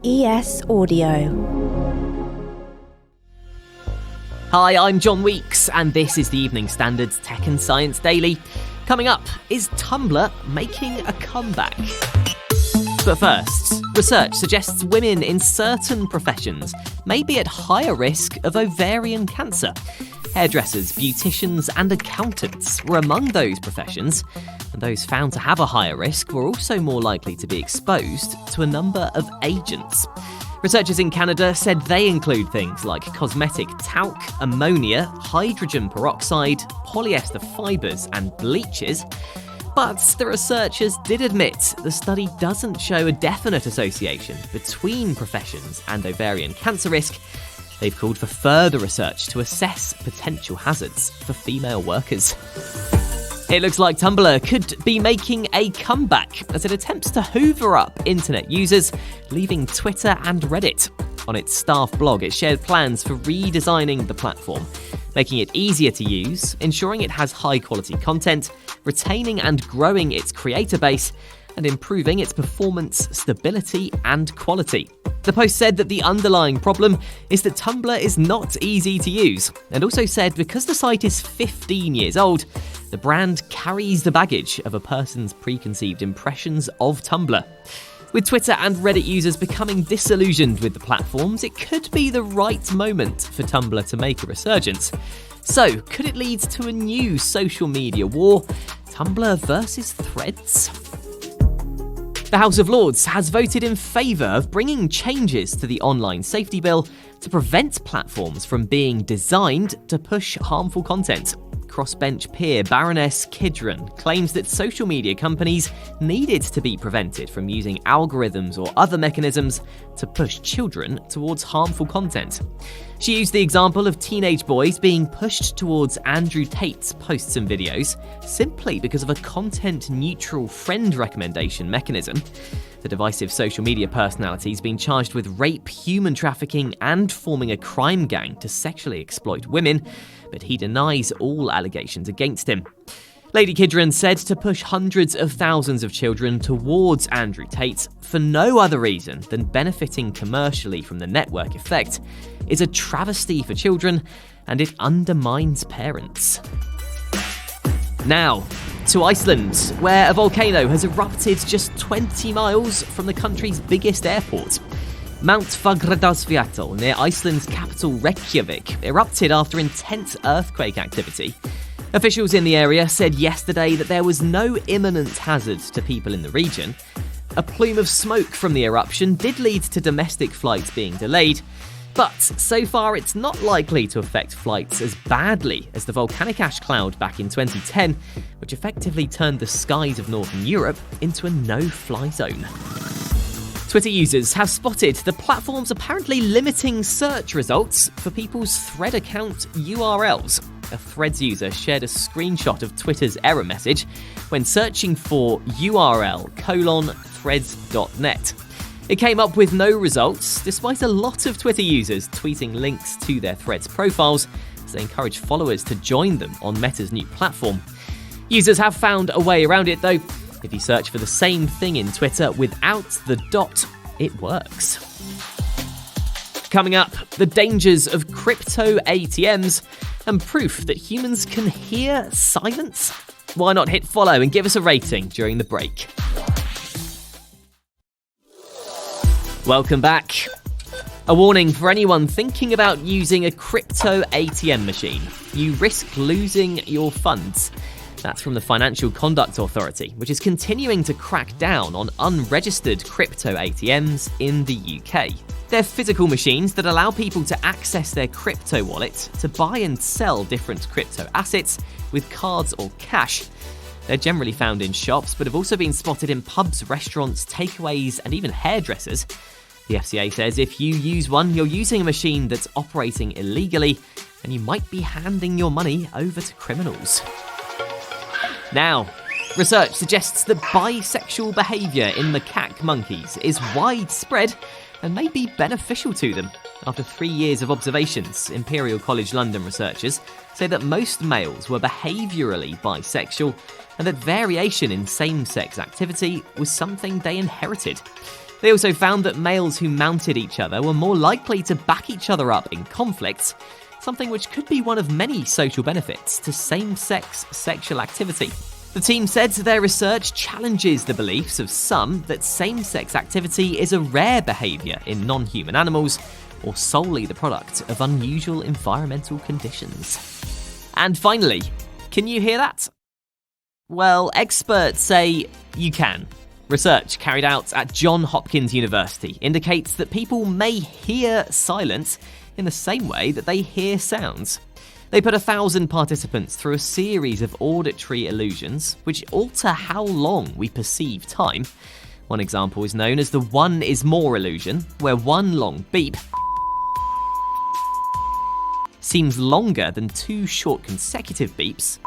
ES Audio. Hi, I'm John Weeks, and this is the Evening Standard's Tech and Science Daily. Coming up, is Tumblr making a comeback? But first, research suggests women in certain professions may be at higher risk of ovarian cancer. Hairdressers, beauticians and accountants were among those professions, and those found to have a higher risk were also more likely to be exposed to a number of agents. Researchers in Canada said they include things like cosmetic talc, ammonia, hydrogen peroxide, polyester fibres and bleaches. But the researchers did admit the study doesn't show a definite association between professions and ovarian cancer risk. They've called for further research to assess potential hazards for female workers. It looks like Tumblr could be making a comeback as it attempts to hoover up internet users, leaving Twitter and Reddit. On its staff blog, it shared plans for redesigning the platform, making it easier to use, ensuring it has high-quality content, retaining and growing its creator base, and improving its performance, stability, and quality. The post said that the underlying problem is that Tumblr is not easy to use, and also said because the site is 15 years old, the brand carries the baggage of a person's preconceived impressions of Tumblr. With Twitter and Reddit users becoming disillusioned with the platforms, it could be the right moment for Tumblr to make a resurgence. So, could it lead to a new social media war? Tumblr versus Threads? The House of Lords has voted in favour of bringing changes to the online safety bill to prevent platforms from being designed to push harmful content. Crossbench peer Baroness Kidron claims that social media companies needed to be prevented from using algorithms or other mechanisms to push children towards harmful content. She used the example of teenage boys being pushed towards Andrew Tate's posts and videos simply because of a content-neutral friend recommendation mechanism. The divisive social media personality has been charged with rape, human trafficking, and forming a crime gang to sexually exploit women, but he denies all allegations against him. Lady Kidron said to push hundreds of thousands of children towards Andrew Tate for no other reason than benefiting commercially from the network effect is a travesty for children, and it undermines parents. Now, to Iceland, where a volcano has erupted just 20 miles from the country's biggest airport. Mount Fagradalsfjall, near Iceland's capital Reykjavik, erupted after intense earthquake activity. Officials in the area said yesterday that there was no imminent hazard to people in the region. A plume of smoke from the eruption did lead to domestic flights being delayed, but so far it's not likely to affect flights as badly as the volcanic ash cloud back in 2010, which effectively turned the skies of Northern Europe into a no-fly zone. Twitter users have spotted the platform's apparently limiting search results for people's Thread account URLs. A Threads user shared a screenshot of Twitter's error message when searching for URL:threads.net. It came up with no results, despite a lot of Twitter users tweeting links to their Threads profiles as they encourage followers to join them on Meta's new platform. Users have found a way around it though. If you search for the same thing in Twitter without the dot, it works. Coming up, the dangers of crypto ATMs and proof that humans can hear silence? Why not hit follow and give us a rating during the break? Welcome back. A warning for anyone thinking about using a crypto ATM machine. You risk losing your funds. That's from the Financial Conduct Authority, which is continuing to crack down on unregistered crypto ATMs in the UK. They're physical machines that allow people to access their crypto wallet to buy and sell different crypto assets with cards or cash. They're generally found in shops, but have also been spotted in pubs, restaurants, takeaways, and even hairdressers. The FCA says if you use one, you're using a machine that's operating illegally, and you might be handing your money over to criminals. Now, research suggests that bisexual behaviour in macaque monkeys is widespread and may be beneficial to them. After 3 years of observations, Imperial College London researchers say that most males were behaviourally bisexual and that variation in same-sex activity was something they inherited. They also found that males who mounted each other were more likely to back each other up in conflict, something which could be one of many social benefits to same-sex sexual activity. The team said their research challenges the beliefs of some that same-sex activity is a rare behaviour in non-human animals, or solely the product of unusual environmental conditions. And finally, can you hear that? Well, experts say you can. Research carried out at Johns Hopkins University indicates that people may hear silence in the same way that they hear sounds. They put 1,000 participants through a series of auditory illusions which alter how long we perceive time. One example is known as the one is more illusion, where one long beep seems longer than two short consecutive beeps,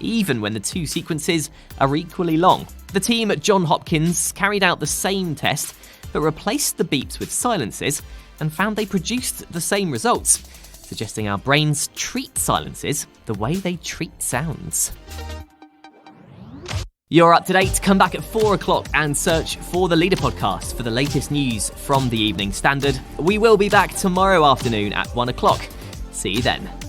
even when the two sequences are equally long. The team at Johns Hopkins carried out the same test, but replaced the beeps with silences and found they produced the same results, suggesting our brains treat silences the way they treat sounds. You're up to date. Come back at 4 o'clock and search for the Leader Podcast for the latest news from the Evening Standard. We will be back tomorrow afternoon at 1 o'clock. See you then.